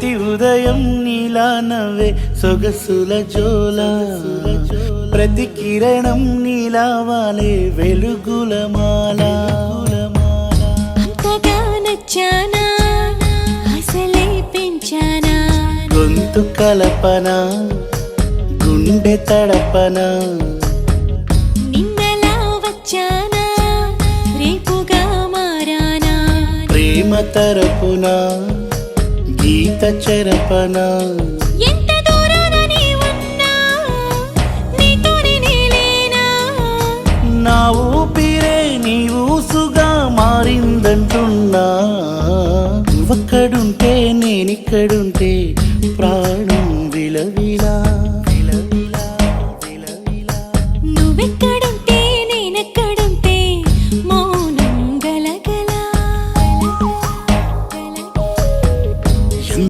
ఉదయం నీలా నవ్వే సొగసుల జోల ప్రతి కిరణం నీలా వాలే వెలుగుల మాల అంతగా నచ్చానా అసలే పెంచానా గొంతు కలపన గుండె తడపన నిన్నలా వచ్చానా రేపుగా మారానా ప్రేమ తరపున గీత చెరపన ఎంత దూరాన నీ ఉన్నా నీతోనే నేలేనా నా ఊపిరే నీ ఊసుగా మారిందంటున్నా నువ్వక్కడుంటే నేనిక్కడుంటే ప్రాణం విలవిలా